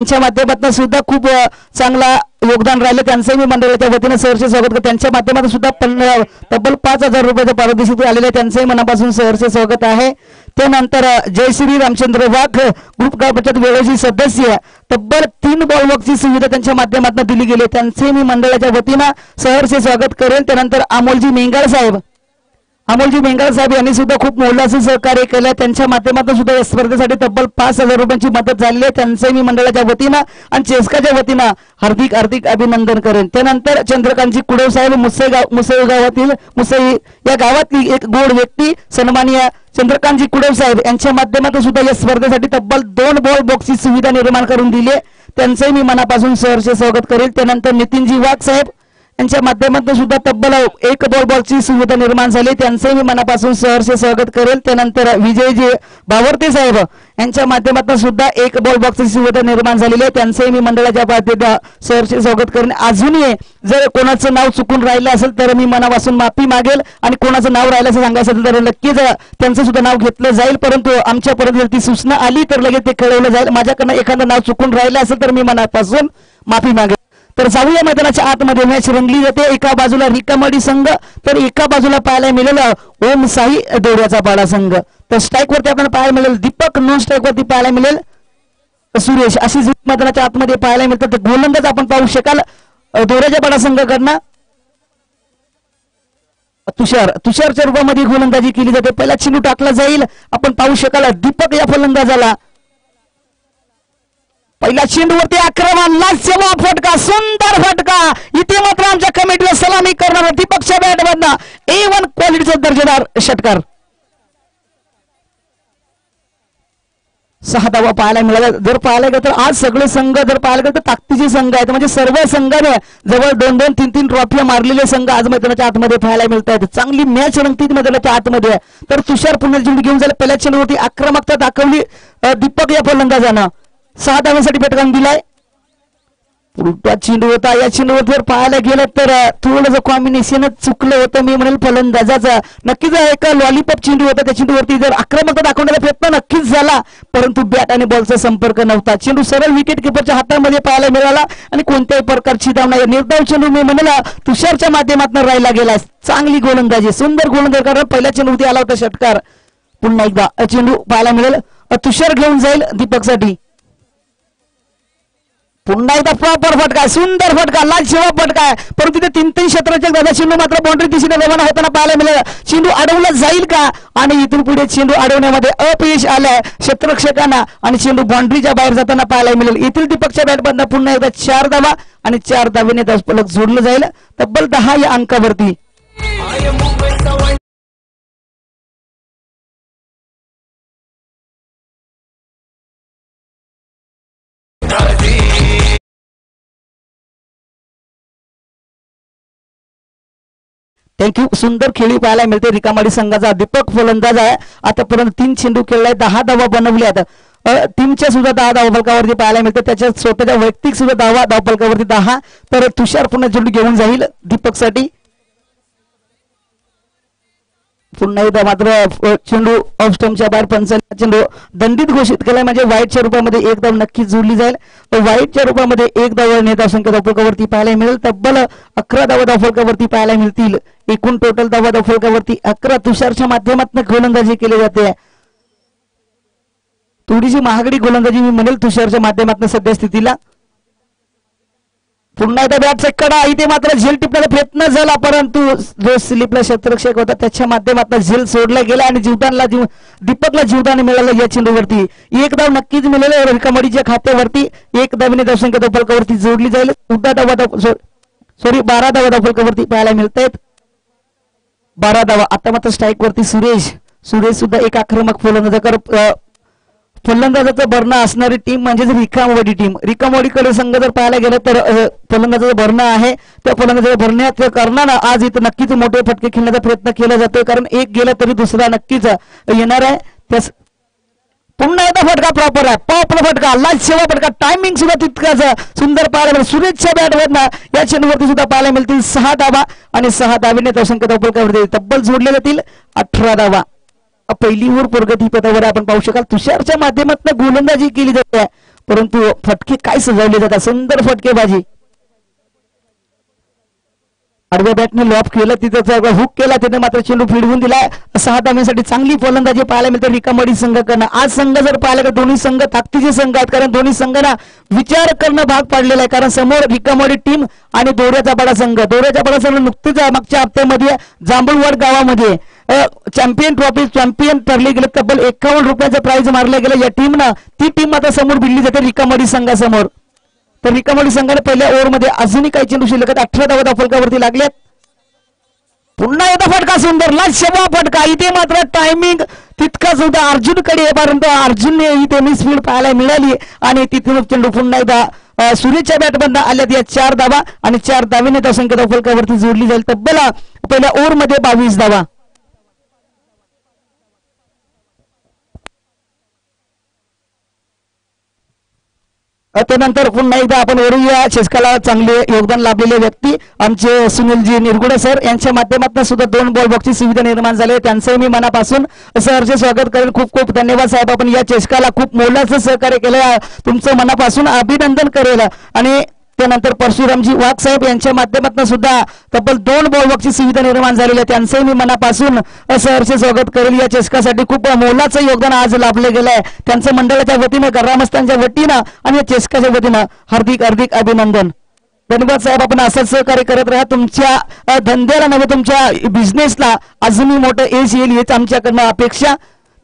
त्यांच्या माध्यमातून सुद्धा खूप चांगला योगदान राहिलं, त्यांचंही मी मंडळाच्या वतीनं सहर्ष स्वागत करतो। त्यांच्या माध्यमातून सुद्धा तब्बल 5000 रुपयाचं पारितोषिक आलेले, त्यांचंही मनापासून सहर्ष स्वागत आहे। त्यानंतर जयश्री रामचंद्र वाघ ग्रुप बचत वेळेची सदस्य तब्बल 3 बॉल बॉक्सची सुविधा त्यांच्या माध्यमातून दिली गेली, त्यांचे मी मंडळाच्या वतीनं सहर्ष स्वागत करेल। त्यानंतर अमोलजी मेंगाळ साहेब यांनी सुद्धा खूप मोलाचं सहकार्य केलं, त्यांच्या माध्यमातून सुद्धा या स्पर्धेसाठी तब्बल 5000 रुपयांची मदत झाली आहे, त्यांचे मी मंडळाच्या वतीनं आणि चेस्काच्या वतीनं हार्दिक हार्दिक अभिनंदन करेन। त्यानंतर चंद्रकांतजी कुडव साहेब मुसई गावातील मुसई या गावातली एक गोड व्यक्ती सन्माननीय चंद्रकांतजी कुडव साहेब यांच्या माध्यमातून सुद्धा या स्पर्धेसाठी तब्बल 2 बॉल बॉक्सची सुविधा निर्माण करून दिली आहे, त्यांचे मी मनापासून सहर्ष स्वागत करेल। त्यानंतर नितीनजी वाघ साहेब यांच्या माध्यमातून सुद्धा तब्बल 1 बॉल बॉक्सची सुविधा निर्माण झाली, त्यांचे मी मनापासून सहर्ष स्वागत करेल। त्यानंतर विजयजी बावर्ते साहेब यांच्या माध्यमातून सुद्धा 1 बॉल बॉक्सची सुविधा निर्माण झालेली आहे, त्यांचे मी मंडळाच्या वतीनं सहर्ष स्वागत करेन। अजूनही जर कोणाचं नाव चुकून राहिलं असेल तर मी मनापासून माफी मागेल आणि कोणाचं नाव राहिलं असं सांगायचं असेल तर नक्कीच त्यांचं सुद्धा नाव घेतलं जाईल, परंतु आमच्यापर्यंत ती सूचना आली तर लगेच ते कळवलं जाईल। माझ्याकडनं एखादं नाव चुकून राहिलं असेल तर मी मनापासून माफी मागेल। तर जाऊया मैदानाच्या आतमध्ये मॅच रंगली जाते, एका बाजूला रिकामवाडी संघ तर एका बाजूला पाहायला मिळेल ओम साई दोऱ्याचा पाडा संघ। तर स्ट्राईक वरती आपल्याला पाहायला मिळेल दीपक, नॉन स्ट्राईक वरती पाहायला मिळेल सुरेश, अशी मैदानाच्या आतमध्ये पाहायला मिळतात। गोलंदाज आपण पाहू शकाल दोऱ्याच्या पाडा संघाकडनं तुषारच्या रूपामध्ये गोलंदाजी केली जाते, पहिला चेंडू टाकला जाईल, आपण पाहू शकाल दीपक या फलंदाजाला पहिल्या चेंडूवरती आक्रमण, लास्यवा फटका, सुंदर फटका, इथे मात्र आमच्या कमिटीला सलामी करणार दीपकच्या बॅटमधनं A1 क्वालिटीचा दर्जेदार षटकार। 6 धावा पाहायला मिळाल्या। जर पाहायला गेलं तर आज सगळे संघ जर पाहायला गेलं तर ताकदीचे संघ आहेत, म्हणजे सर्व संघाने जवळ 2-2, 3-3 ट्रॉफी मारलेले संघ आज मैदानाच्या आतमध्ये पाहायला मिळत आहेत। चांगली मॅच रंगती मैदानाच्या आतमध्ये। तर तुषार पुन्हा चेंडू घेऊन जाईल, पहिल्या चेंडूवरती आक्रमकता दाखवली दीपक या फलंदाजानं, 6 धावांसाठी फटकान दिलाय। पुढचा चेंडू होता, या चेंडूवर जर पाहायला गेलं तर थोडंसं कॉम्बिनेशन चुकलं होतं, मी म्हणेल फलंदाजाचा नक्कीच एका लॉलीपॉप चेंडू होता, त्या चेंडूवरती जर आक्रमकता दाखवण्याचा प्रयत्न नक्कीच झाला, परंतु बॅट आणि बॉलचा संपर्क नव्हता, चेंडू सरळ विकेट किपरच्या हातामध्ये पाहायला मिळाला आणि कोणत्याही प्रकारची धाव नाही। निर्धाव चेंडू मी म्हणेल तुषारच्या माध्यमातून राहिला गेला, चांगली गोलंदाजी, सुंदर गोलंदाजी कारण पहिल्या चेंडूवरती आला होता षटकार। पुन्हा एकदा चेंडू पाहायला मिळेल, तुषार घेऊन जाईल दीपकसाठी, पुन्हा एकदा प्रॉपर फटका, सुंदर फटका, लालशिवा फटका, परंतु तिथे 3-3 क्षेत्राचे दादा चेंडू मात्र बाउंड्री दिशेने रवाना होताना पाहायला मिळेल, चेंडू अडवला जाईल का आणि इथून पुढे चेंडू अडवण्यामध्ये अपयश आलंय क्षेत्ररक्षकांना आणि चेंडू बाउंड्रीच्या बाहेर जाताना पाहायला मिळेल। इथील दीपकच्या बॅटमधनं पुन्हा एकदा 4 धावा आणि 4 धावेने धावफलक जोडलं जाईल, तब्बल 10 या अंकावरती। थँक्यू। सुंदर खेळी पाहायला मिळते रिकामवाडी संघाचा, दीपक फलंदाज आहे, आतापर्यंत 3 चेंडू खेळलाय, 10 धावा बनवल्यात, टीमच्या सुद्धा 10 धावफलकावरती पाहायला मिळते, त्याच्या स्वतःच्या वैयक्तिक सुद्धा धावफलकावरती 10। तर तुषार पुन्हा चेंडू घेऊन जाईल दीपकसाठी, पुन्हा एकदा मात्र चेंडू ऑफ स्टंपच्या बाहेर, पंचांनी चेंडू दंडित घोषित केलाय, म्हणजे वाईटच्या रूपामध्ये 1 धाव नक्कीच जोडली जाईल, वाईटच्या रूपामध्ये 1 धाव धावसंख्या धावफलकावरती पाहायला मिळेल, तब्बल 11 धावा धावफलकावरती पाहायला मिळतील, एकूण टोटल धावा धावफलकावरती 11 तुषारच्या माध्यमातून गोलंदाजी केली जाते। थोडीशी महागडी गोलंदाजी मी म्हणेल तुषारच्या माध्यमातून सध्या स्थितीला। पुन्हा एकदा बॅटचा कडा, इथे मात्र झेल टिपण्याचा प्रयत्न झाला, परंतु जो स्लिपला क्षेत्ररक्षक होता त्याच्या माध्यमातून झेल सोडला गेला आणि दीपकला जीवदान मिळालं या चेंडूवरती। 1 धाव नक्कीच मिळेल रिकामवाडीच्या खात्यावरती, 1 धावेने धावसंख्या धावफलकावरती जोडली जाईल, 12 धावा धावफलकावरती पाहायला मिळत आहेत, 12 धावा। आता मात्र स्ट्राईक वरती सुरेश सुद्धा एक आक्रमक फलंदाजाचं भरणा असणारी टीम म्हणजे रिकामवाडी टीम। रिकामवाडीकडे संघ जर पाहायला गेलं तर फलंदाजाचं भरणा आहे, त्या फलंदाजाच्या भरण्यात करणारा आज इथं नक्कीच मोठे फटके खेळण्याचा प्रयत्न केला जातोय, कारण एक गेला तरी दुसरा नक्कीच येणार आहे। त्यास पुन्हा एकदा फटका प्रॉपर आहे, पॉपला फटका, लालशिवा फटका, टायमिंग सुद्धा तितकाच सुंदर पाहायला मिळेल, सुरेशच्या बॅटवरनं या चेंडूवरती सुद्धा पाहायला मिळतील 6 धावा आणि 6 धावेने धावसंख्या धावफलकावरती तब्बल जोडले जातील 18 धावा। पहिली ओव्हर प्रगती पथावर आपण पाहू शकाल, तुषारच्या माध्यमातून गोलंदाजी केली जाते, परंतु फटके काय सजवले जातात, सुंदर फटकेबाजी. आडव्या बॅटने लॉप केलं, तिथं हुक केला, तिथे मात्र चेंडू फिरवून दिला. 6 धावांसाठी चांगली फलंदाजी पाहायला मिळते रिकामवाडी संघाकडनं. आज संघ जर पाहिलं तर दोन्ही संघ ताकदीचे संघ आहेत, कारण दोन्ही संघांना विचार करणं भाग पाडलेला आहे. कारण समोर रिकामवाडी टीम आणि दोऱ्याचा बडा संघ. दोऱ्याचा बडा संघ नुकतीच मागच्या हप्त्यामध्ये जांभूळवाड गावामध्ये चॅम्पियन ट्रॉफी चॅम्पियन ठरले गेले. तब्बल 51 रुपयाचं प्राइज मारलं गेलं या टीमनं. ती टीम आता समोर भिडली जाते रिकामवाडी संघासमोर. तर रिकामवाडी संघाने पहिल्या ओव्हरमध्ये अजूनही काही चेंडू शिल्लक 18 धावा फलकावरती लागल्यात. पुन्हा एकदा फटका, सुंदर लाजशवा फटका. इथे मात्र टायमिंग तितकाच होता अर्जुनकडे, परंतु अर्जुनने इथे मिसफील्ड पाहायला मिळाली आणि तिथून चेंडू पुन्हा एकदा सूर्यच्या बॅटमधून आल्यात या 4 धावा आणि 4 धावेने त्या संख्या फलकावरती जोडली जाईल. तब्बल पहिल्या ओव्हरमध्ये 22 धावा. त्यानंतर पुन्हा एकदा आपण वरूया चषकाला चांगले योगदान लाभलेले व्यक्ती आमचे सुनीलजी निरगुडे सर यांच्या माध्यमातून सुद्धा 2 बॉल बॉक्सची सुविधा निर्माण झाली. त्यांचंही मी मनापासून सहर्ष स्वागत करेल. खूप खूप धन्यवाद साहेब, आपण या चषकाला खूप मोलाचं सहकार्य केलं, तुमचं मनापासून अभिनंदन करेल. आणि त्यानंतर परशुरामजी वाघ साहेब यांच्या माध्यमातून सुद्धा तब्बल 2 बॉल बॉक्सची सुविधा निर्माण झालेली आहे, त्यांचंही मी मनापासून सहर्ष स्वागत करेल. या चषकासाठी खूप मोलाचं योगदान आज लाभले गेलं आहे. त्यांचं मंडळाच्या वतीनं, ग्रामस्थांच्या वतीनं आणि या चषकाच्या वतीनं हार्दिक हार्दिक अभिनंदन. धन्यवाद साहेब, आपण असंच सहकार्य करत राहा. तुमच्या धंद्याला नव्हे, तुमच्या बिझनेसला अजूनही मोठं यश येईल हीच आमच्याकडनं अपेक्षा.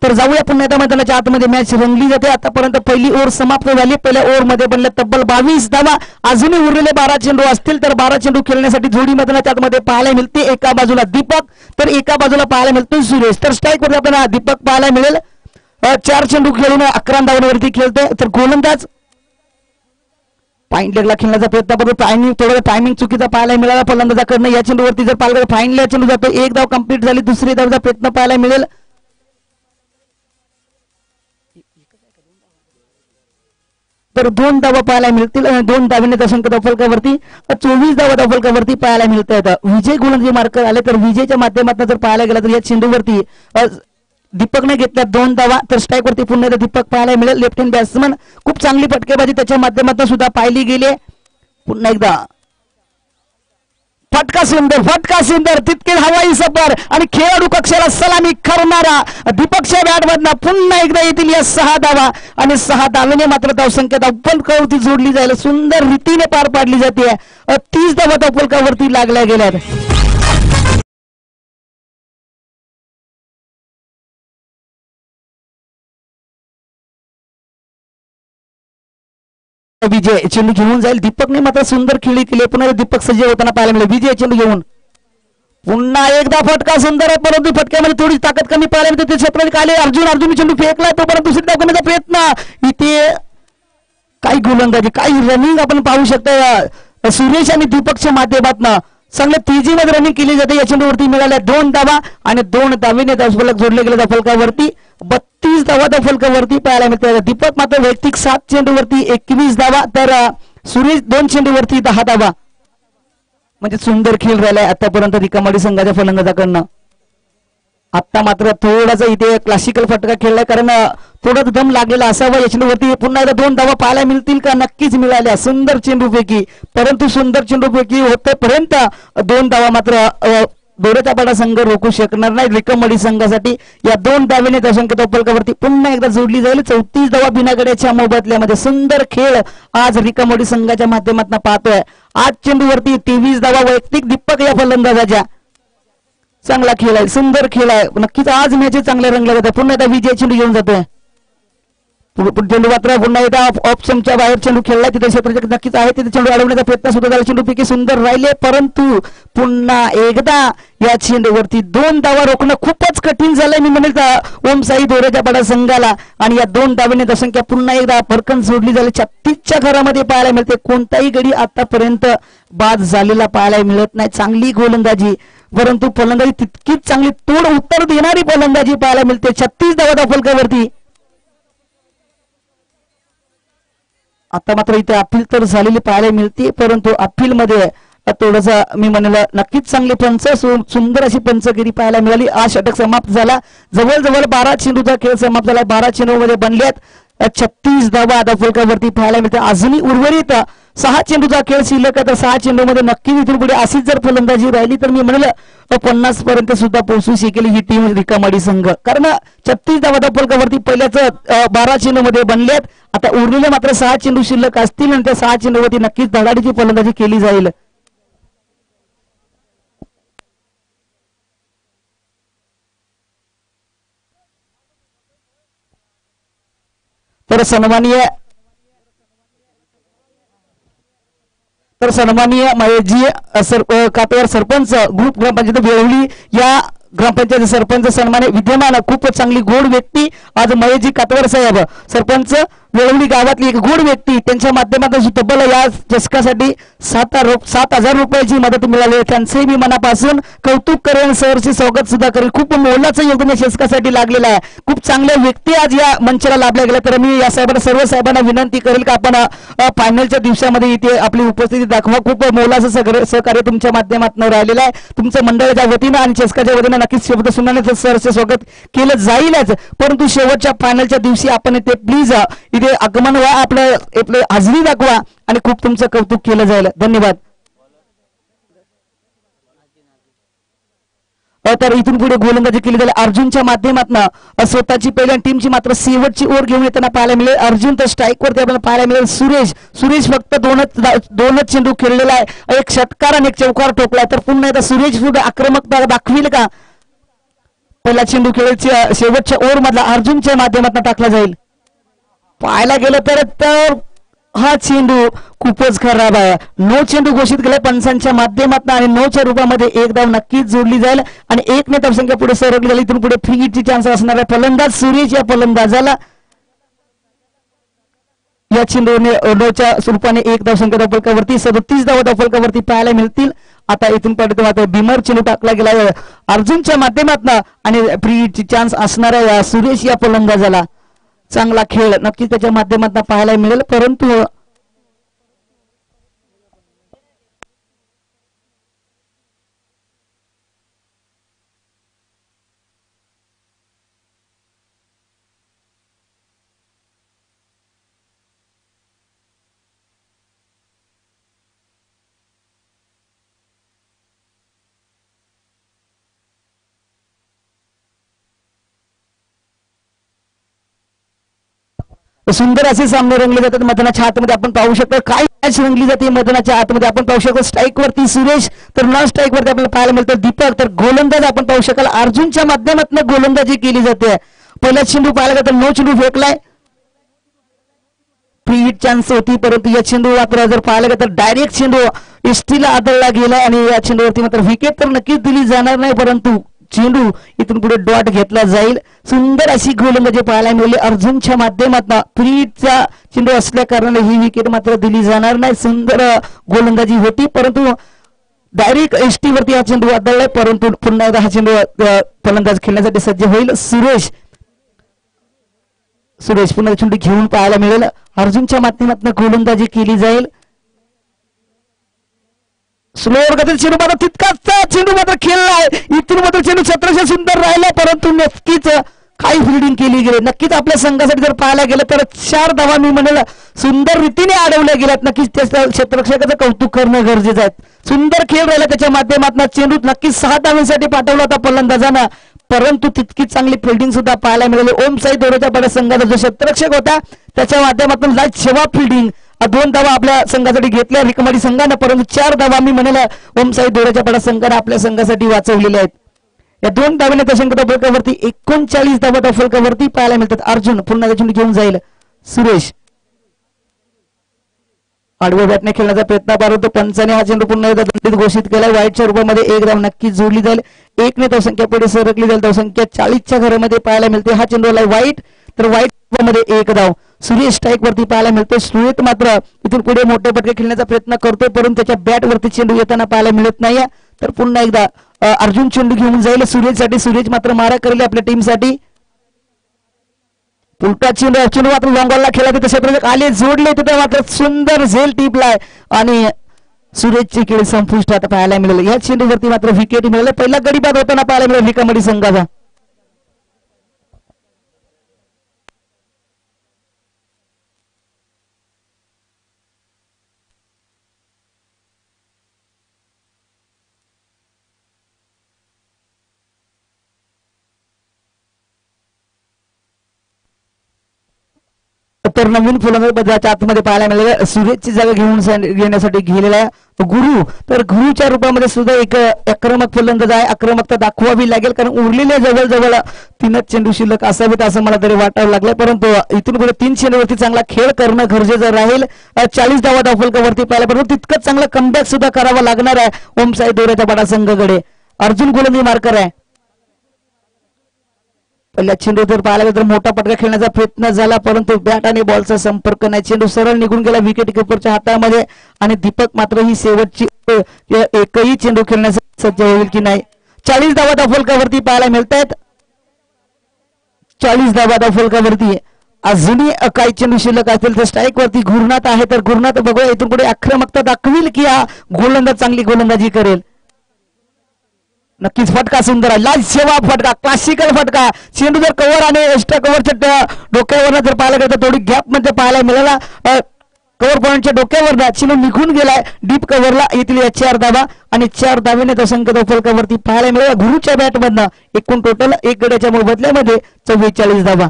तर जाऊया पुन्हा एकदा मैदानाच्या आतमध्ये. मॅच रंगली जाते. आतापर्यंत पहिली ओव्हर समाप्त झाली. पहिल्या ओव्हरमध्ये बनले तब्बल 22 धावा. अजूनही उरलेले 12 चेंडू असतील तर 12 चेंडू खेळण्यासाठी जोडी मैदानाच्या आतमध्ये पाहायला मिळते. एका बाजूला दीपक तर एका बाजूला पाहायला मिळतोय सुरेश. तर स्ट्राईक वरती आपल्याला दीपक पाहायला मिळेल. 4 चेंडू खेळून 11 धावांवरती खेळतोय. तर गोलंदाज पॉइंट लेगला खेळण्याचा प्रयत्न करतो. टायमिंग चुकीचा पाहायला मिळाला फलंदाजाकडनं. या चेंडूवरती जर पाहिलं तर फायनल चेंडू जातो. 1 धाव कंप्लीट झाली. दुसरी धावचा प्रयत्न पाहायला मिळेल. तर 2 धावा पाहायला मिळतील आणि 2 धावेने दशंक फलकावरती 24 धावा फलकावरती पाहायला मिळत आहेत. विजय गोलंदाजी मार्कर आले. तर विजयच्या माध्यमातून जर पाहायला गेला तर या चेंडूवरती दीपकने घेतल्या 2 धावा. तर स्ट्राईक वरती पुन्हा एकदा दीपक पाहायला मिळेल. लेफ्ट हँड बॅट्समन, खूप चांगली फटकेबाजी त्याच्या माध्यमातून सुद्धा पाहिली गेली. पुन्हा एकदा फटका सुंदर तितके हवाई सफर आणि खेळाडू कक्षाला सलामी करणारा दीपकच्या बॅटमधनं पुन्हा एकदा येतील या 6 धावा आणि 6 धावेने मात्र धावसंख्या फलकावरती जोडली जाईल. सुंदर रीतीने पार पाडली जाते. 30 धावा फलकावरती लागल्या गेल्यात. विजय चेंडू घेऊन जाईल. दीपकने मात्र सुंदर खेळी केली. पुन्हा दीपक सज्ज होताना पाहायला मिळेल. विजय चेंडू घेऊन पुन्हा एकदा फटका सुंदर आहे, परंतु फटक्यामध्ये थोडी ताकद कमी पाहायला मिळते. क्षेत्रात आले अर्जुन चेंडू फेकला तो, परंतु दुसरी धाव करण्याचा प्रयत्न. इथे काही गोलंदाजी, काही रनिंग आपण पाहू शकतो सुरेश आणि दीपकच्या माध्यमातून. चांगल्या तेजीमध्ये रनिंग केली जाते. या चेंडूवरती मिळाल्या 2 धावा आणि 2 धावेने फलक जोडले गेले फलकावरती. 32 धावा फलकावरती पाहायला मिळते. दीपक मात्र वैयक्तिक 7 चेंडूवरती 21 धावा, तर सुरेश 2 चेंडूवरती 10 धावा. म्हणजे सुंदर खेळ राहिलाय आतापर्यंत रिकामवाडी संघाच्या फलंदाजाकडनं. आता मात्र थोडासा इथे क्लासिकल फटका खेळलाय, कारण थोडा दम लागलेला असावा. या चेंडूवरती पुन्हा एकदा 2 धावा पाहायला मिळतील का? नक्कीच मिळाल्या सुंदर चेंडूपैकी, परंतु सुंदर चेंडूपैकी होतेपर्यंत 2 धावा मात्र दोऱ्याचा पाडा संघ रोखू शकणार नाही. रिकामवाडी संघासाठी या 2 धावेने दशंक फलकावरती पुन्हा एकदा जोडली जाईल. 34 धावा बिनागड्याच्या मोबदल्यामध्ये. सुंदर खेळ आज रिकामवाडी संघाच्या माध्यमातून पाहतोय. 8 चेंडूवरती 23 धावा वैयक्तिक दीपक या फलंदाजाच्या. चांगला खेळ आहे, सुंदर खेळ आहे. नक्कीच आज मॅच चांगल्या रंगल्या जातात. पुन्हा एकदा विजय चेंडू घेऊन जातोय. चेंडू मात्र पुन्हा एकदा ऑप्शनच्या बाहेर चेंडू खेळलाय. तिथे क्षेत्र नक्कीच आहे, तिथे चेंडू अडवण्याचा प्रयत्न सुद्धा झाला. चेंडूपैकी सुंदर राहिले, परंतु पुन्हा एकदा या चेंडूवरती 2 धावा रोखणं खूपच कठीण झालंय. मी म्हणेल ओम साई दोऱ्याच्या पाडा संघाला. आणि या 2 धावेने दशंख्या पुन्हा एकदा फरकन जोडली झाली. 36च्या घरामध्ये पाहायला मिळते. कोणताही गडी आतापर्यंत बाद झालेला पाहायला मिळत नाही. चांगली गोलंदाजी, परंतु फलंदाजी तितकीच चांगली तोड उत्तर देणारी फलंदाजी पाहायला मिळते. 36 धावा फलकावरती. आता मात्र इथे अपील तर झालेली पाहायला मिळते, परंतु अपील मध्ये थोडंसं मी म्हणलं नक्कीच चांगली पंच, सुंदर अशी पंचगिरी पाहायला मिळाली. आज षटक समाप्त झाला. जवळजवळ 12 चेंडूचा खेळ समाप्त झाला. 12 चेंडूमध्ये बनल्यात 36 धावा आता फलकावरती पाहायला मिळते. अजूनही उर्वरित 6 चेंडूचा खेळ शिल्लक आहे. तर 6 चेंडूमध्ये नक्की इथून पुढे अशीच जर फलंदाजी राहिली तर मी म्हणलं 50 पर्यंत सुद्धा पोहोचू शकेल ही टीम रिकामाडी संघ. कारण 36 धावा फलकावरती पहिल्याच 12 चेंडूमध्ये बनल्यात. आता उरलेले मात्र 6 चेंडू शिल्लक असतील आणि त्या 6 चेंडूवरती नक्कीच धडाडीची फलंदाजी केली जाईल. तर सन्माननीय महेशजी कापेवार सरपंच ग्रुप ग्रामपंचायत वेळवली या ग्रामपंचायत सरपंच सन्मान्य विद्यमान खूप चांगली गोड व्यक्ती आज महेशजी कापेवार साहेब सरपंच वेळवली गावातली एक गोड व्यक्ती त्यांच्या माध्यमातून तब्बल या चषकासाठी 7,000 रुपयाची मदत मिळाली. त्यांचंही मी मनापासून कौतुक करेन. सरचे स्वागत सुद्धा करेन. खूप मोलाचं योगदान या चषकासाठी लागलेलं आहे. खूप चांगल्या व्यक्ती आज या मंचाला लाभल्या गेल्या. तर मी या साहेबांना सर्व साहेबांना विनंती करेल की आपण फायनलच्या दिवसामध्ये इथे आपली उपस्थिती दाखवा. खूप मोलाचं सहकार्य तुमच्या माध्यमातून राहिलेलं आहे. तुमच्या मंडळाच्या वतीनं आणि चषकाच्या वतीनं नक्कीच शब्द सुनाने सरचे स्वागत केलं जाईलच. परंतु शेवटच्या फायनलच्या दिवशी आपण इथे प्लीज इथे आगमन व्हा. आपलं हजेरी दाखवा आणि खूप तुमचं कौतुक केलं जाईल. धन्यवाद. तर इथून पुढे गोलंदाजी केली जाईल अर्जुनच्या माध्यमातून. स्वतःची पहिल्या टीमची मात्र शेवटची ओव्हर घेऊन येताना पाहायला मिळेल. अर्जुन तर स्ट्राईक वरती आपल्याला पाहायला मिळेल. सुरेश फक्त दोनच चेंडू खेळलेला आहे. एक षटकार आणि एक चौकार ठोकलाय. तर पुन्हा एकदा सुरेश पुढे आक्रमकता दाखविल का? पहिला चेंडू खेळायच्या शेवटच्या ओव्हर मधला अर्जुनच्या माध्यमातून टाकला जाईल. पाहायला गेलं तर हा चेंडू खूपच खराब आहे. 9 चेंडू घोषित केले पंचांच्या माध्यमातून आणि 9च्या रूपामध्ये एक धाव नक्कीच जोडली जाईल आणि 1 ने धावसंख्या पुढे सरकली जाईल. इथून पुढे फ्री हिटची चान्स असणार आहे. फलंदाज सुरेश या फलंदाजाला या चेंडूने 9च्या रूपाने 1 धावसंख्या धावफलकावरती 37 धावा धावफलकावरती पाहायला मिळतील. आता इथून पुढे मात्र बिमर चेंडू टाकला गेला अर्जुनच्या माध्यमातून आणि फ्री हिटची चान्स असणार आहे सुरेश या फलंदाजाला. चांगला खेळ नक्कीच त्याच्या माध्यमातून पाहायला मिळेल. परंतु सुंदर असे सामने रंगले जातात मैदानाच्या आतमध्ये. आपण पाहू शकतो काय मॅच रंगली जाते मैदानाच्या आतमध्ये. आपण पाहू शकतो स्ट्राईक वरती सुरेश तर नॉन स्ट्राईक वरती आपल्याला पाहायला मिळतं दीपक. तर गोलंदाज आपण पाहू शकाल अर्जुनच्या माध्यमातून गोलंदाजी केली जाते. पहिला चेंडू पाहायला गेला तर 9 चेंडू फेकलाय. फ्री हिट चान्स होती परंतु या चेंडू मात्र जर पाहायला गेलं तर डायरेक्ट चेंडू एसटीला आदळला गेला आणि या चेंडूवरती मात्र विकेट तर नक्कीच दिली जाणार नाही परंतु चेंडू इथून पुढे डॉट घेतला जाईल. सुंदर अशी गोलंदाजी पाहायला मिळाली अर्जुनच्या माध्यमातून. फ्री हिटचा चेंडू असल्या कारणाने ही विकेट मात्र दिली जाणार नाही. सुंदर गोलंदाजी होती परंतु डायरेक्ट एसटी वरती हा चेंडू आदळलाय. परंतु पुन्हा एकदा हा चेंडू फलंदाज खेळण्यासाठी सज्ज होईल. सुरेश पुन्हा चेंडू घेऊन पाहायला मिळेल. अर्जुनच्या माध्यमातून गोलंदाजी केली जाईल. स्लोअर गतीत चेंडू मात्र तितकाच चेंडू मात्र खेळलाय. इथून मात्र चेंडू छत्रशा सुंदर राहिला परंतु नक्कीच काही फिल्डिंग केली गेली. नक्कीच आपल्या संघासाठी जर पाहायला गेलं तर 4 धावा मी म्हणेल सुंदर रीतीने अडवल्या गेल्यात. नक्कीच त्या क्षेत्ररक्षकाचं कौतुक करणं गरजेचं आहे. सुंदर खेळ राहिला त्याच्या माध्यमातून. चेंडू नक्कीच 6 धावांसाठी पाठवला होता फलंदाजांना परंतु तितकीच चांगली फिल्डिंग सुद्धा पाहायला मिळाली. ओम साई दोरोच्या पडा संघाचा जो क्षेत्ररक्षक होता त्याच्या माध्यमातून लाईट सेवा फिल्डिंग 2 धावा आपल्या संघासाठी घेतल्या रिकमाडी संघानं परंतु 4 धावा मी म्हणेल ओम साई दोरोच्या पडा संघाने आपल्या संघासाठी वाचवलेल्या आहेत. या 2 धावाने त्या संघाच्या फलकावरती 39 धावा फलकावरती पाहायला मिळतात. अर्जुन पुन्हा चेंडू घेऊन जाईल. सुरेश आडव्या बॅटने खेळण्याचा प्रयत्न परंतु पंचाने हा चेंडू पुन्हा एकदा दंडित घोषित केला. वाईटच्या रूपामध्ये 1 धाव नक्कीच जोडली जाईल. 1 ने धावसंख्या पुढे सरकली जाईल. धावसंख्या 40च्या घरामध्ये पाहायला मिळते. हा चेंडू आला वाईट तर वाईट मध्ये 1 धाव. सुरेश स्ट्राईक वरती पाहायला मिळतो. सुरेश मात्र इथून पुढे मोठे फटके खेळण्याचा प्रयत्न करतोय परंतु त्याच्या बॅट वरती चेंडू येताना पाहायला मिळत नाही. तर पुन्हा एकदा अर्जुन चेंडू घेऊन जाईल सुरेशसाठी. सुरेश मात्र मारा करेल आपल्या टीमसाठी. उलटा चेंडू मात्र लॉंगॉलला खेळला तिथे क्षेत्ररक्षक आले जोडले तिथे मात्र सुंदर झेल टिपलाय आणि सुरेशची खेळ संपुष्टात पाहायला मिळाले. या चेंडूवरती मात्र विकेट मिळाले. पहिला गडी बाद होताना पाहायला मिळाला रिकामडी संघाचा. तर नवीन फलंदाजाच्या आतमध्ये पाहायला मिळालं सुरेशची जागा घेण्यासाठी गेलेला गुरु. तर गुरुच्या रूपामध्ये सुद्धा एक आक्रमक फलंदाज आहे. आक्रमकता दाखवावी लागेल कारण उरलेले जवळजवळ 3च चेंडू शिल्लक असावेत असं मला तरी वाटावं लागलं. परंतु इथून पुढे 3 चेंडूवरती चांगला खेळ करणं गरजेचं राहील. 40 धावा धावफलकावरती पाहायला परंतु तितकंच चांगलं कमबॅक सुद्धा करावं लागणार आहे ओम साई दोऱ्याच्या बडा संघाकडे. अर्जुन गोलंदाजी मार्कर आहे. पहिल्या चेंडू जर पाहायला गेलं तर मोठा पटका खेळण्याचा प्रयत्न झाला परंतु बॅट आणि बॉलचा संपर्क नाही. चेंडू सरळ निघून गेला विकेट किपरच्या हातामध्ये आणि दीपक मात्र ही शेवटची एकही चेंडू खेळण्यासाठी सज्ज होईल की नाही. 40 धावा धावफलकावरती पाहायला मिळत आहेत. 40 धावा धावफलकावरती अजूनही काही चेंडू शिल्लक असतील तर स्ट्राईक वरती गुरुनाथ आहे. तर गुरुनाथ बघूया इथून पुढे आक्रमकता दाखवील की हा गोलंदाज चांगली गोलंदाजी करेल. नक्कीच फटका सुंदर आहे. लाल सेवा फटका क्लासिकल फटका. चेंडू जर कव्हर आणि एक्स्ट्रा कव्हरच्या डोक्यावर जर पाहायला गेलं तर थोडी गॅप मध्ये पाहायला मिळाला. कव्हर पॉईंटच्या डोक्यावर चेंडू निघून गेलाय डीप कव्हरला. येथील 4 धावा आणि 4 धावेने तो संख्या फलकावरती पाहायला मिळाला. गुरुच्या बॅटमधनं एकूण टोटल 1 गड्याच्या मोबदल्यामध्ये 44 धावा.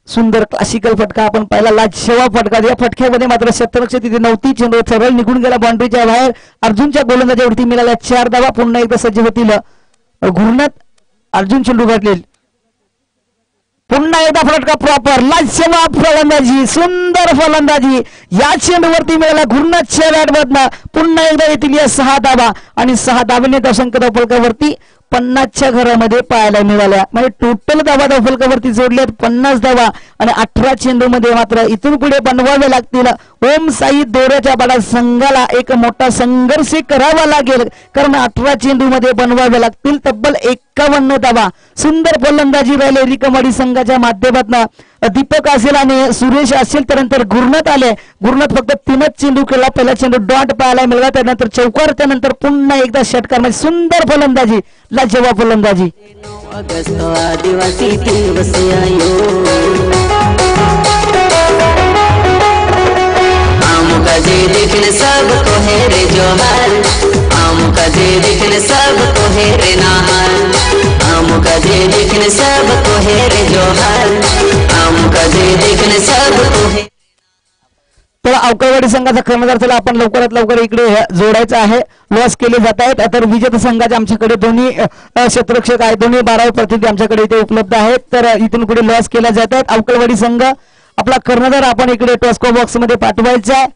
सुंदर क्लासिकल फटका आपण पाहिला. लाजवाब फटका. या फटक्यामध्ये मात्र शतरक्ष तिथे नव्हती. चेंडू सरळ निघून गेला बाउंड्रीच्या बाहेर. अर्जुनच्या गोलंदाजावरती मिळाल्या 4 धावा. पुन्हा एकदा सज्ज होतील गुरुनाथ. अर्जुन चेंडू गाठले. पुन्हा एकदा फटका प्रॉपर. लाजवाब फलंदाजी. सुंदर फलंदाजी या चेंडूवरती मिळाला गुरुनाथच्या बॅटमधनं. पुन्हा एकदा येथील 6 धावा आणि 6 धावेने धावसंख्या फलकावरती 50च्या घरामध्ये पाहायला मिळाल्या. म्हणजे टोटल धावा धावफलकावरती जोडल्यात 50 धावा आणि 18 चेंडूमध्ये मात्र इथून पुढे बनवावे लागतील ओम साई दोऱ्याच्या बडा संघाला. एक मोठा संघर्ष करावा लागेल कारण 18 चेंडूमध्ये बनवावे लागतील तब्बल 51 धावा. सुंदर फलंदाजी राहिले रिकमाडी संघाच्या माध्यमातून. दीपक असेल आणि सुरेश असेल त्यानंतर गुरुनाथ आले. गुरुनाथ फक्त 3च चेंडू केला. पहिला चेंडू डॉट पाहायला मिळाला त्यानंतर चौकार त्यानंतर पुन्हा एकदा षटकार. म्हणजे सुंदर फलंदाजी लाजवाब फलंदाजी. आदिवासी दिवस जे देखने सबको है रे जोहर. आम का जे देखने सबको है रे नाहर. आम का जे देखने सबको है रे जोहर. आम का जे देखने सबको है. तर अवकाळवाडी संघाचा कर्णधार त्याला आपण लवकरात लवकर इकडे जोडायचा आहे. लॉस केले जात आहेत. तर विजेता संघाचे आमच्याकडे दोन्ही क्षेत्ररक्षक आहेत. दोन्ही 12 प्रतिनिधी आमच्याकडे इथे उपलब्ध आहेत. तर इथून पुढे लॉस केल्या जात आहेत. अवकाळवाडी संघ आपला कर्णधार आपण इकडे टॉस्को बॉक्स मध्ये पाठवायचा आहे.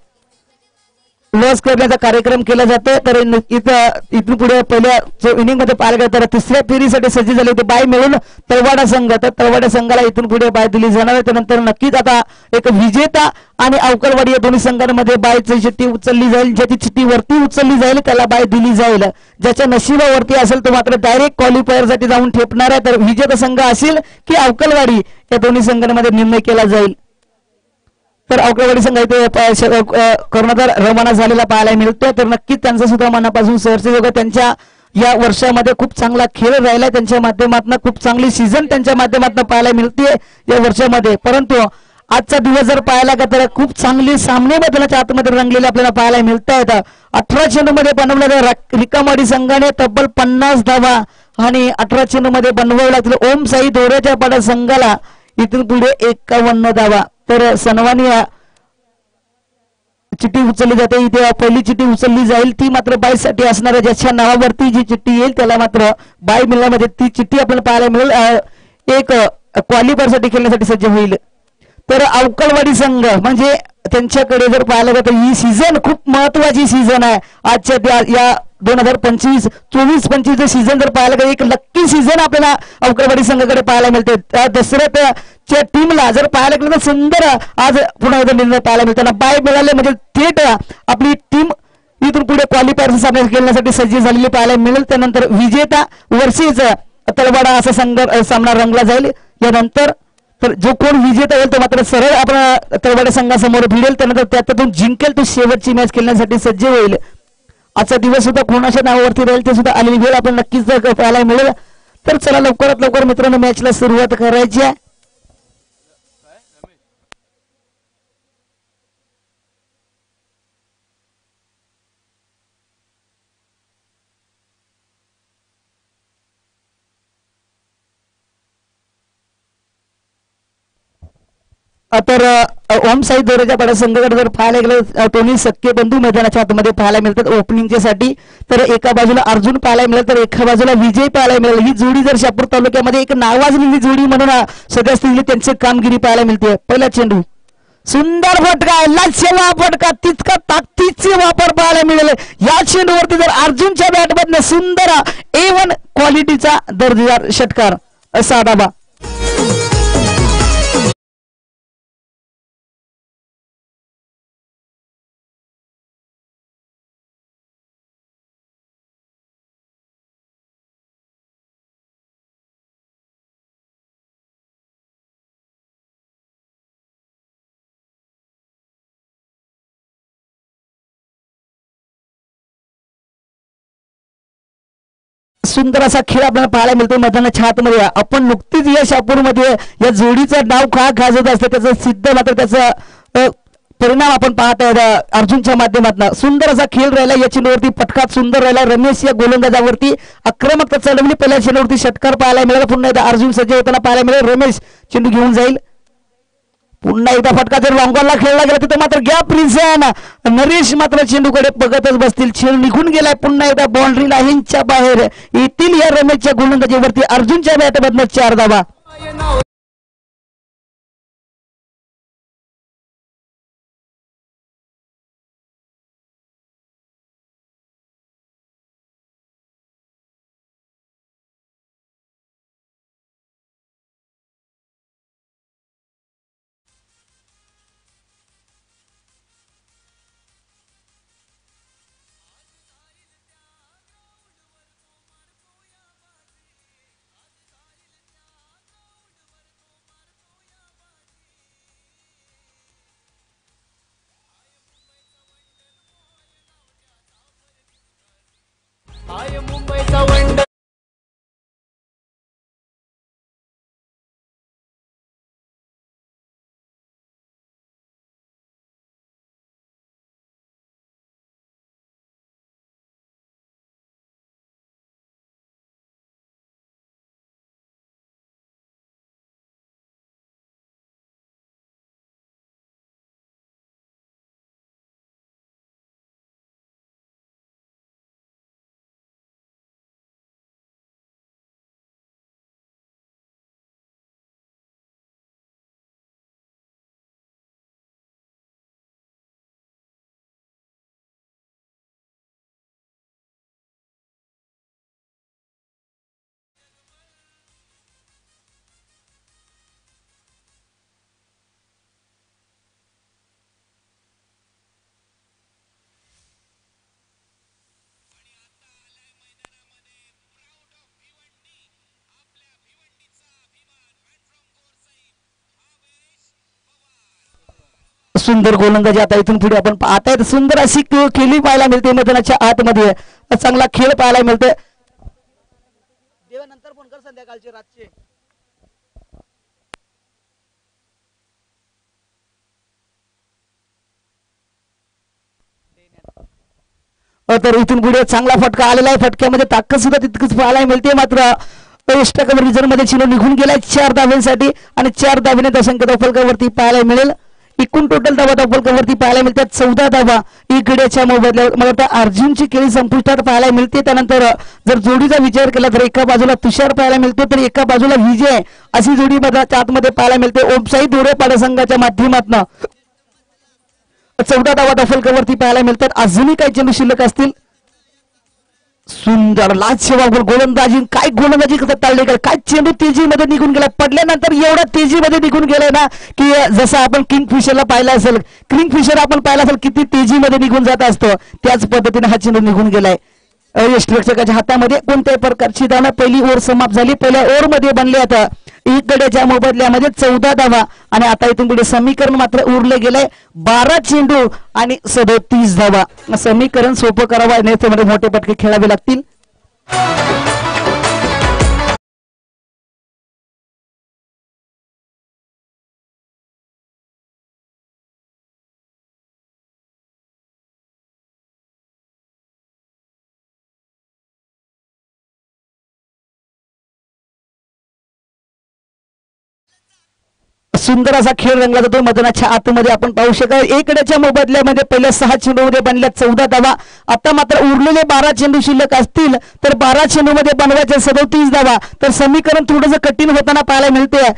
लॉस करण्याचा कार्यक्रम केला जातो. तर इथून पुढे पहिल्या इनिंग मध्ये पाहायला गेलं तर 3ऱ्या फेरीसाठी सज्ज झाले होते बाय मिळून तळवाडा संघ. तर तळवाडा संघाला इथून पुढे बाय दिली जाणार आहे. त्यानंतर नक्कीच आता एक विजेता आणि अवकाळवाडी या दोन्ही संघांमध्ये बायची चिठ्ठी उचलली जाईल. ज्याची चिठ्ठी वरती उचलली जाईल त्याला बाय दिली जाईल. ज्याच्या नशिबावरती असेल तो मात्र डायरेक्ट क्वालिफायर साठी जाऊन ठेपणार आहे. तर विजेता संघ असेल की अवकाळवाडी या दोन्ही संघांमध्ये निर्णय केला जाईल. तर अवकाळवाडी संघ इथे कर्णधार रवाना झालेला पाहायला मिळतोय. तर नक्कीच त्यांचा सुद्धा मनापासून सहर्ष त्यांच्या या वर्षामध्ये खूप चांगला खेळ राहिला. त्यांच्या माध्यमातून खूप चांगली सीझन त्यांच्या माध्यमातून पाहायला मिळते या वर्षामध्ये. परंतु आजचा दिवस जर पाहायला का तर खूप चांगली सामने मैदानाच्या आतमध्ये रंगलेले आपल्याला पाहायला मिळत आहेत. 18 चेंडूमध्ये बनवलेल्या रिकामाडी संघाने तब्बल 50 धावा आणि 18 चेंडूमध्ये बनवावे लागतील ओम साई दोऱ्याच्या पाडा संघाला इथून पुढे 51 धावा. तर सन्माननीय चिठ्ठी उचलली जाते. इथे पहिली चिठ्ठी उचलली जाईल ती मात्र बाय साठी असणार आहे. ज्याच्या नावावरती जी चिठ्ठी येईल त्याला मात्र बाय मिळण्यामध्ये ती चिठ्ठी आपल्याला पाहायला मिळेल. एक क्वालिफायर साठी खेळण्यासाठी सज्ज होईल. तर अवकाळवाडी संघ म्हणजे त्यांच्याकडे जर पाहायला गेलं तर ही सीझन खूप महत्वाची सीझन आहे. आजच्या या 2025-24-25 सीझन जर पाहायला गेलं एक लक्की सीझन आपल्याला अवकाळवाडी संघाकडे पाहायला मिळते. दसऱ्याच्या टीमला जर पाहायला गेलं तर सुंदर आज पुन्हा एकदा निर्णय पाहायला मिळताना बाय मिळाले म्हणजे थेट आपली टीम इथून पुढे क्वालिफायर सामना खेळण्यासाठी सज्ज झालेली पाहायला मिळेल. त्यानंतर विजेता वर्षीच तळवाडा असा सामना रंगला जाईल. यानंतर तर जो कोण विजेता होईल तो मात्र सरळ आपण तळवाडा संघासमोर भिडेल. त्यानंतर त्यातून जिंकेल तो शेवटची मॅच खेळण्यासाठी सज्ज होईल. आजचा दिवस सुद्धा कोणाच्या नावावरती राहील ते सुद्धा आलेली वेळ आपण नक्कीच पाहायला मिळेल. तर चला लवकरात लवकर मित्रांनो मॅचला सुरुवात करायची आहे. तर ओम साई दोरेच्या पाड्या संघाकडे जर पाहायला गेलं दोन्ही सख्खे बंधू मैदानाच्या आतमध्ये पाहायला मिळतात ओपनिंगच्या साठी. तर एका बाजूला अर्जुन पाहायला मिळेल तर एका बाजूला विजय पाहायला मिळेल. ही जोडी जर शहापूर तालुक्यामध्ये एक नावाजलेली जोडी म्हणून सगळ्या स्त्रीने त्यांची कामगिरी पाहायला मिळते. पहिला चेंडू सुंदर फटका लाचेवा फटका तितका ताकदीचे वापर पाहायला मिळेल. या चेंडूवरती जर अर्जुनच्या बॅटमधनं सुंदर A1 क्वालिटीचा दर्जेदार षटकार असा डाबा. सुंदर असा खेळ आपल्याला पाहायला मिळतो मैदानाच्या आतमध्ये. आपण नुकतीच या शहापूरमध्ये या जोडीचं नाव का गाजत असतं त्याचं सिद्ध मात्र त्याचा परिणाम आपण पाहत आहे अर्जुनच्या माध्यमातून. सुंदर असा खेळ राहिला या चेंडूवरती पटकात सुंदर राहिला. रमेश या गोलंदाजावरती आक्रमकता चढवली. पहिल्या चेंडूवरती षटकार पाहायला मिळाला. पुन्हा एकदा अर्जुन सज्ज होताना पाहायला मिळेल. रमेश चेंडू घेऊन जाईल. पुन्हा एकदा फटका जर लॉंगॉनला खेळला गेला तिथे मात्र गॅप रिझन नरेश मात्र चेंडूकडे बघतच बसतील. चेंडू निघून गेलाय. पुन्हा एकदा बाउंड्री लाईनच्या बाहेर येतील या रमेशच्या गोलंदाजीवरती अर्जुनच्या बॅटमधनं 4 धावा. मुंबईचा वंड सुंदर गोलंदाजी आता इथून पुढे आपण पाहतायत. सुंदर अशी खेळी पाहायला मिळते मैदानाच्या आतमध्ये. चांगला खेळ पाहायला मिळते. नंतर फोन कर संध्याकाळचे रातचे. तर इथून पुढे चांगला फटका आलेला आहे. फटक्यामध्ये ताकद सुद्धा तितकीच पाहायला मिळते. मात्र रिझर्व मध्ये चिन्ह निघून गेलाय 4 धाब्यांसाठी आणि 4 धाब्याने दशंक फलकावरती पाहायला मिळेल. एकूण टोटल धावा फलकावरती पाहायला मिळतात 14 धावा. इकडेच्या मोबदल्यावर मला वाटतं अर्जुनची खेळी संपुष्टात पाहायला मिळते. त्यानंतर जर जोडीचा विचार केला तर एका बाजूला तुषार पाहायला मिळतो तर एका बाजूला विजय अशी जोडी आतमध्ये पाहायला मिळते. ओमसाई दोरे संघाच्या माध्यमातून 14 धावा फलकावरती पाहायला मिळतात. अजूनही काही चेंडू शिल्लक असतील. सुंदर लाजसेवा गोलंदाजी काय गोलंदाजी करतात ताळलेकर. काय चेंडू तेजीमध्ये निघून गेला. पडल्यानंतर एवढा तेजीमध्ये निघून गेलाय ना की जसं आपण किंगफिशरला पाहिलं असेल. किंगफिशर आपण पाहिला असेल किती तेजीमध्ये निघून जात असतो त्याच पद्धतीने हा चेंडू निघून गेलाय. यष्टीरक्षकाच्या हातामध्ये कोणत्याही प्रकारची धावा. पहिली ओव्हर समाप्त झाली. पहिल्या ओव्हर मध्ये बनले आता इकडेच्या मोबदल्यामध्ये 14 धावा आणि आता इथून पुढे समीकरण मात्र उरले गेलंय 12 चेंडू आणि 37 धावा. समीकरण सोपं करावं नाही मोठे पटके खेळावे लागतील. सुंदर असा खेळ रंगला जातो मैदानाच्या आतमध्ये आपण पाहू शकाल. एकड्याच्या मोबदल्यामध्ये पहिल्या 6 चेंडूमध्ये बनल्या 14 धावा. आता मात्र उरलेले 12 चेंडू शिल्लक असतील तर 12 चेंडूमध्ये बनवायचे 37 धावा. तर समीकरण थोडंसं कठीण होताना पाहायला मिळते.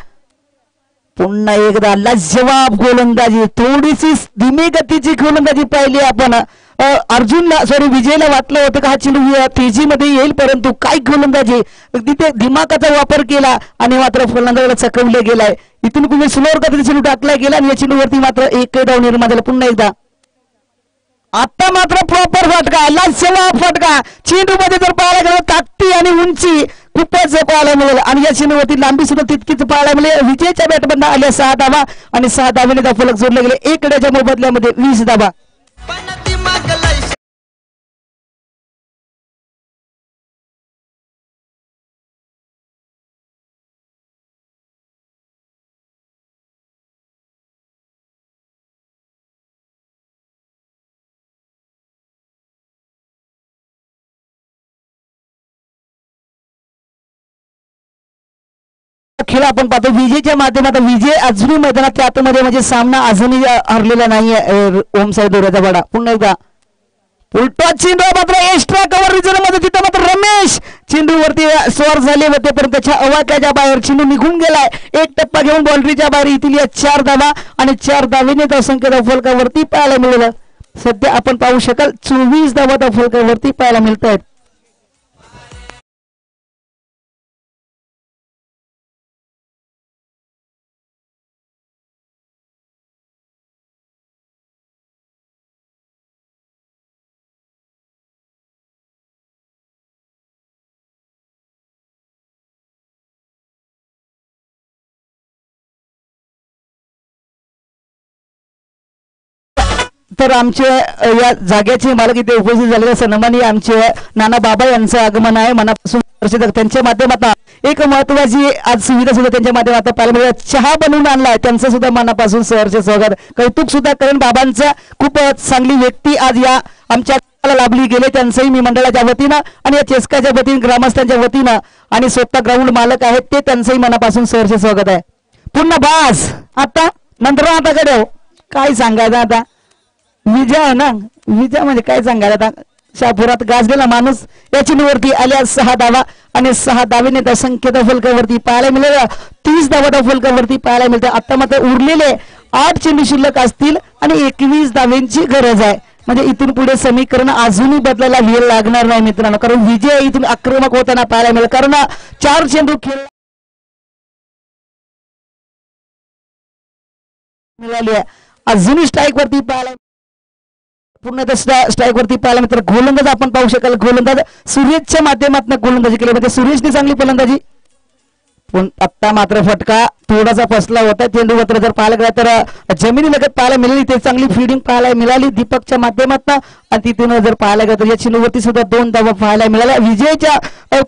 पुन्हा एकदा लाजवाब गोलंदाजी, थोडीशी धीमी गतीची गोलंदाजी पाहिली आपण. विजयला वाटलं होतं का हा चेंडू तेजीमध्ये येईल, परंतु काय गोलंदाजी, तिथे दिमागाचा वापर केला आणि मात्र फलंदाजाला चकवले गेलाय. इथून पुढे स्लोअर गतीचा चेंडू टाकला गेला आणि या चेंडूवरती मात्र एक डाव निर्माण झाला. पुन्हा एकदा आता मात्र प्रॉपर फटका, लाजवाब फटका. चेंडू मध्ये जर पाहायला गेलं ताकदी आणि उंची खूपच पाहायला मिळेल आणि या चेंडूवरती लांबी सुद्धा तितकीच पाहायला मिळेल. विजयच्या बॅटमधून आल्या 6 धावा आणि 6 धावेने फलक जोडले गेले. एकड्याच्या मोबदल्यामध्ये 20 धावा. खेळ आपण पाहतो विजयच्या माध्यमातून. विजय अजूनही मैदानाच्या आतमध्ये म्हणजे सामना अजूनही हरलेला नाहीये ओम साई दोऱ्याचा वाडा. पुन्हा एकदा उलटा चेंडू मात्र एक्स्ट्रा कव्हर रिझर्व मध्ये, तिथं मात्र रमेश चेंडूवरती स्वार झाले होते पण त्याच्या अवाक्याच्या बाहेर चेंडू निघून गेलाय. एक टप्पा घेऊन बाउंड्रीच्या बाहेर येथील या 4 धावा आणि 4 धावेने धावसंख्या फलकावरती पाहायला मिळेल. सध्या आपण पाहू शकाल 24 धावा फलकावरती पाहायला मिळत आहेत. तर आमचे या जागेचे मालक इथे उपस्थित झालेले सन्माननीय आमचे नाना बाबा यांचं आगमन आहे. मनापासून त्यांच्या माध्यमातून एक महत्वाची आज सुविधा सुद्धा त्यांच्या माध्यमातून पाहायला मिळेल. चहा बनवून आणलाय, त्यांचं सुद्धा मनापासून सहर्ष स्वागत, कौतुक सुद्धा करण. बाबांचा खूप चांगली व्यक्ती आज या आमच्या लाभली गेले, त्यांचंही मी मंडळाच्या वतीनं आणि या चेस्काच्या वतीनं ग्रामस्थांच्या वतीनं आणि स्वतः ग्राउंड मालक आहेत ते त्यांचंही मनापासून सहर्ष स्वागत आहे. पुन्हा बाज आता नंतर आता कडे काय सांगायचं आता. विजय आहे ना, विजय म्हणजे काय सांगायला आता. शापुरात गाजलेला माणूस या चेंडूवरती आल्या 6 धावा आणि 6 धावेने धावसंख्या फलकावरती पाहायला मिळेल. 30 धावा फलकावरती पाहायला मिळते. आता मात्र उरलेले 8 चेंडू शिल्लक असतील आणि 21 धावेंची गरज आहे. म्हणजे इथून पुढे समीकरण अजूनही बदलायला वेळ लागणार नाही मित्रांनो, कारण विजय इथून आक्रमक होताना पाहायला मिळेल. कारण 4 चेंडू खेळ मिळाली आहे. अजूनही स्ट्राईक वरती पाहायला पूर्ण स्ट्राईक वरती पाहायला मित्र गोलंदाज आपण पाहू शकाल. गोलंदाज सुरेशच्या माध्यमातून गोलंदाजी केली, म्हणजे सुरेशने चांगली फलंदाजी. पण आत्ता मात्र फटका थोडासा फसला होता. चेंडू मात्र जर पाहायला गेला तर जमिनी लगत पाहायला मिळाली, ते चांगली फिडिंग पाहायला मिळाली दीपकच्या माध्यमातून आणि तिथून जर पाहायला गेलं तर या चेंडूवरती सुद्धा 2 धावा पाहायला मिळाल्या विजयच्या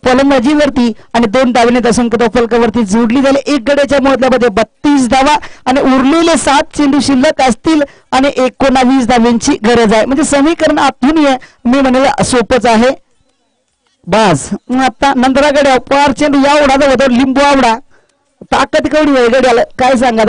फलंदाजीवरती आणि 2 धावेने धावसंख्या फलकावरती जोडली झाली. एक गड्याच्या मोबदल्यामध्ये 32 धावा आणि उरलेले 7 चेंडू शिल्लक असतील आणि 19 धावेंची गरज आहे. म्हणजे समीकरण आतून मी म्हणेल सोपच आहे. बस आता नंतराकडे पार चेंडू या ओढाचा होता, लिंबू आवडा ताकद केवढी आहे गड्याला काय सांगा.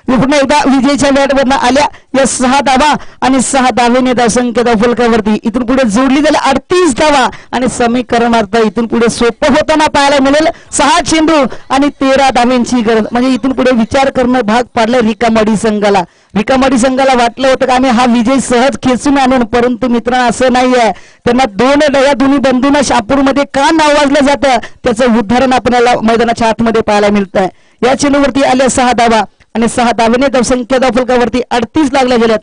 पुन्हा एकदा विजयच्या बॅटवरनं आल्या या 6 धावा आणि 6 धावेने धावसंख्या फलकावरती इथून पुढे जोडली झाली 38 धावा आणि समीकरण अर्थ इथून पुढे सोपं होताना पाहायला मिळेल. 6 चेंडू आणि 13 धावेंची गरज. म्हणजे इथून पुढे विचार करणं भाग पाडलं रिकामवाडी संघाला. रिकामवाडी संघाला वाटलं होतं की आम्ही हा विजय सहज खेचून आणून, परंतु मित्रांनो असं नाहीये. त्यांना 2 या दोन्ही बंधूंना शापूरमध्ये का नावाजलं जातं त्याचं उदाहरण आपल्याला मैदानाच्या आतमध्ये पाहायला मिळतंय. या चेंडूवरती आल्या 6 धावा आणि 6 धावेने धावसंख्या फलकावरती 38 लागल्या गेल्यात.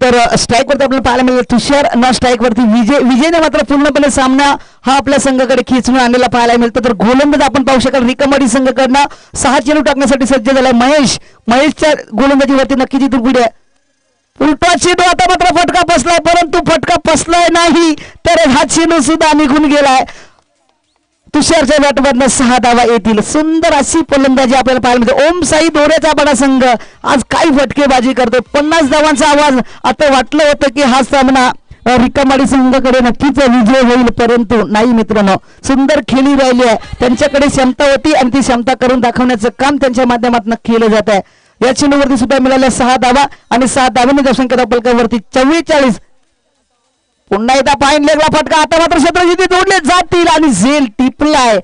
तर स्ट्राईक वरती आपल्याला पाहायला मिळेल तुषार न स्ट्राईक वरती विजयने मात्र पूर्णपणे सामना हा आपल्या संघाकडे खेचून आणलेला पाहायला मिळतो. तर गोलंदाज आपण पाहू शकाल रिकामवाडी संघाकडनं 6 चेंडू टाकण्यासाठी सज्ज झालाय महेशच्या गोलंदाजीवरती नक्कीच इथून पुढे उलटा चेंडू आता मात्र फटका बसलाय, परंतु फटका बसलाय नाही तर हा चेंडू सुद्धा निघून गेलाय. तुषारच्या बॅटमधनं 6 धावा येतील. सुंदर अशी फलंदाजी आपल्याला पाहायला मिळते. ओम साई दोऱ्याचा बडा संघ आज काय फटकेबाजी करतो. 50 धावांचा आवाज. आता वाटलं होतं की हा सामना रिकामवाडी संघाकडे नक्कीच विजय होईल, परंतु नाही मित्रांनो. सुंदर खेळी राहिली आहे, त्यांच्याकडे क्षमता होती आणि ती क्षमता करून दाखवण्याचं काम त्यांच्या माध्यमातून केलं जात आहे. या चेंडूवरती सुद्धा मिळाल्या 6 धावा आणि 7 धावांनी धावसंख्या फलकावरती 44. पुन्हा एकदा पाईन लेगला फटका. आता मात्र क्षेत्रजिती जोडले जातील आणि झेल टिपलाय.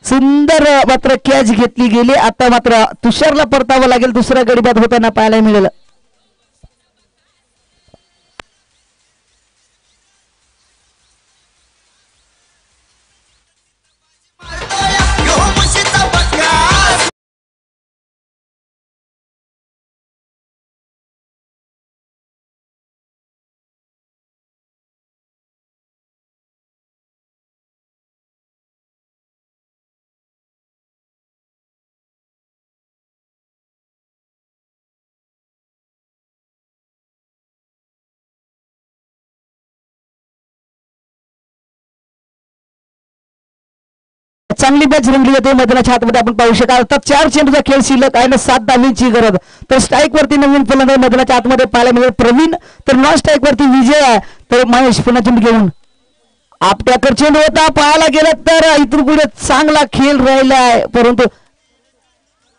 सुंदर मात्र कॅच घेतली गेली. आता मात्र तुषारला परतावं लागेल. दुसरा गडी बाद होताना पाहायला मिळेल. चांगली मॅच रंगली जाते मैदानाच्या आतमध्ये आपण पाहू शकाल. तर 4 चेंडूचा खेळ शिल्लक आहे ना 7 धावांची गरज. तर स्ट्राईक वरती नवीन फलंदाज मैदानाच्या आतमध्ये पाहायला मिळेल प्रवीण. तर नॉन स्ट्राईक वरती विजय आहे. तर महेश पुन्हा चेंडू घेऊन आपल्याकडे चेंडू होता. पाहायला गेलं तर इथून पुढे चांगला खेळ राहिला आहे, परंतु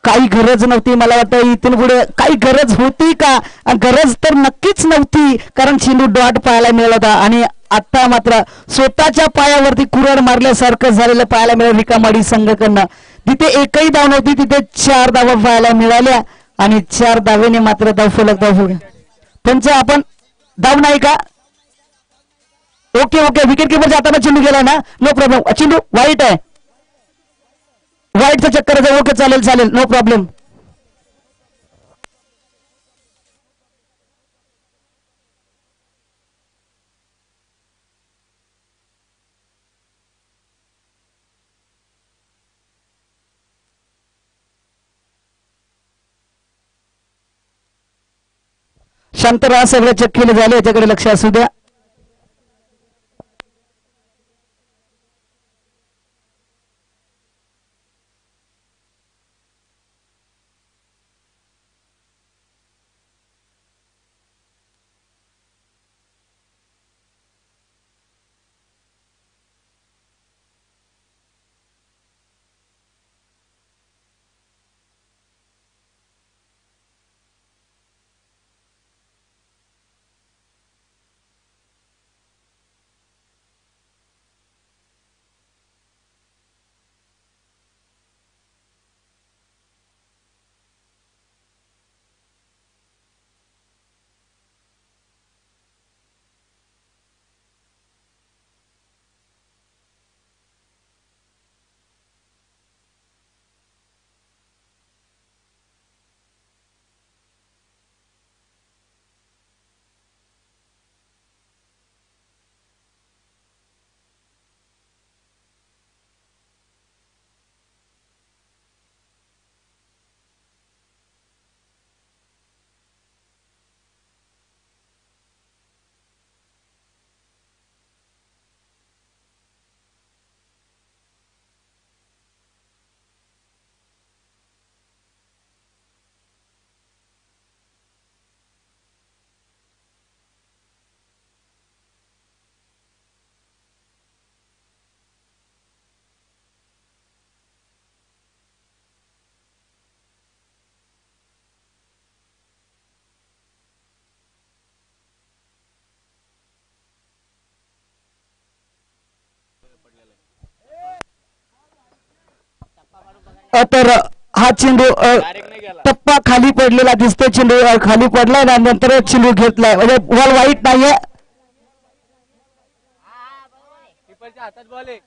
काही गरज नव्हती. मला वाटतं इथून पुढे काही गरज होती का? गरज तर नक्कीच नव्हती, कारण चेंडू डॉट पाहायला मिळाला होता आणि आता मात्र स्वतःच्या पायावरती कुऱ्हाड मारल्यासारखं झालेलं पाहायला मिळालं रिकामवाडी संघाकडनं. जिथे एकही धाव नव्हती तिथे 4 धावा पाहायला मिळाल्या आणि 4 धावेने मात्र धावफलक त्यांचं आपण धाव नाही का? ओके विकेट किपरच्या हाताने चेंडू गेला ना, नो प्रॉब्लेम. चेंडू वाईट आहे, वाईटचा चक्कर आहे. ओके चालेल नो प्रॉब्लेम. शांत राहा, सगळे चेक केले झाले, याच्याकडे लक्ष असू द्या. तर हा चेंडू टप्पा खाली पडलेला दिसतोय. चेंडू खाली पडलाय ना, नंतर चेंडू घेतलाय, म्हणजे बॉल वाईट नाहीये. हातात बॉल आहे.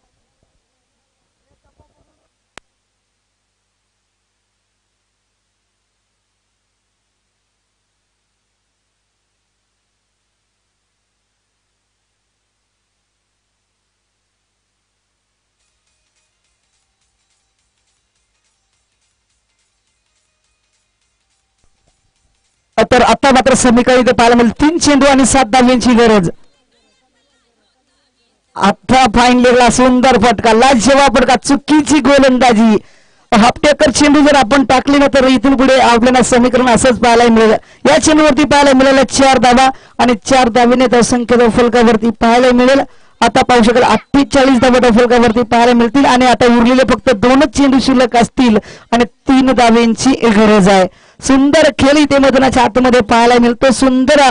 तर आता मात्र समीकरण इथे पाहायला मिळेल 3 चेंडू आणि 7 धाब्यांची गरज. आता फाईन लेगला सुंदर फटका, लाजवाब फटका, चुकीची गोलंदाजी. हाफटेकर चेंडू जर आपण टाकली ना तर इथून पुढे आपल्याला समीकरण असंच पाहायला मिळेल. या चेंडूवरती पाहायला मिळालं 4 धावा आणि 4 धावेने धावसंख्या फलकावरती पाहायला मिळेल. आता पाहू शकाल 48 धावा फलकावरती पाहायला मिळतील आणि आता उरलेले फक्त 2च चेंडू शिल्लक असतील आणि 3 धाव्यांची गरज आहे. सुंदर खेळ इथे मैदानाच्या आतमध्ये पाहायला मिळतो. सुंदर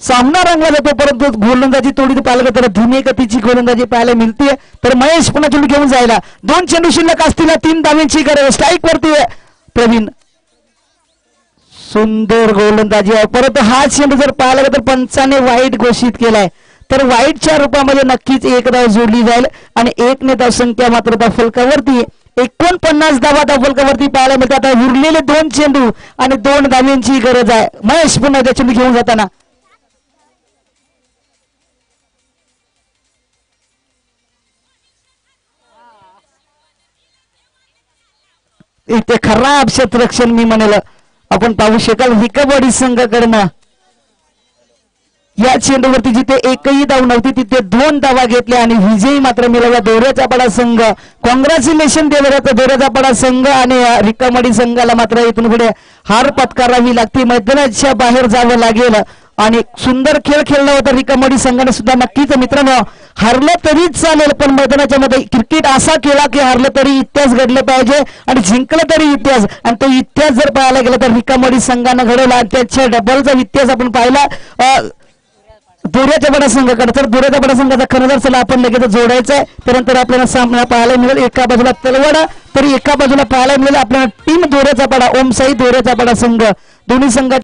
सामना रंगला जातो परंतु गोलंदाजी थोडी पाहिलं तर धीमे गतीची गोलंदाजी पाहायला मिळते. तर महेश पुन्हा चेंडू घेऊन जायला 2 चेंडू शिल्लक असतील 3 धाव्यांची गरज. स्ट्राईक वरती प्रवीण, सुंदर गोलंदाजी आहे परंतु हा चेंडू जर पाहिला तर पंचाने वाईट घोषित केलाय. तर वाईटच्या रूपामध्ये नक्कीच 1 धाव जोडली जाईल आणि 1 ने धावसंख्या मात्र त्या फलकावरती 49 धावा त्या फलकावरती पाहायला मिळते. आता उरलेले 2 चेंडू आणि 2 धाव्यांची गरज आहे. महेश पुन्हा त्या चेंडू घेऊन जाताना इथे खराब क्षेत्ररक्षण मी म्हणेल आपण पाहू शकाल रिकबडी संघाकडनं. या चेंडूवरती जिथे एकही धाव नव्हती तिथे 2 धावा घेतल्या आणि विजयी मात्र मिळवला दोऱ्याचा पाडा संघ. कॉंग्रॅच्युलेशन देवराचा दोऱ्याचा पाडा संघ आणि रिकामडी संघाला मात्र इथून पुढे हार पत्करावी लागते. मैदानाच्या बाहेर जावं लागेल आणि सुंदर खेळ खेळला होता रिकामडी संघाने सुद्धा. नक्कीच मित्रांनो हरलं तरी चालेल पण मैदानाच्या मध्ये क्रिकेट असा खेळा की हरलं तरी इतिहास घडलं पाहिजे आणि जिंकलं तरी इतिहास. आणि तो इतिहास जर पाहायला गेला तर रिकामडी संघानं घडवला. त्याच्या डबलचा इतिहास आपण पाहिला दोऱ्याच्या बडा संघाकडे. तर दोऱ्याच्या बडा संघाचा खरं चला आपण लगेच जोडायचा आहे. त्यानंतर आपल्याला सामना पाहायला मिळेल एका बाजूला तलवाडा तरी एका बाजूला पाहायला मिळेल आपल्याला टीम दोऱ्याचा पाडा ओम साई दोऱ्याचा पाडा संघ. दोन्ही संघ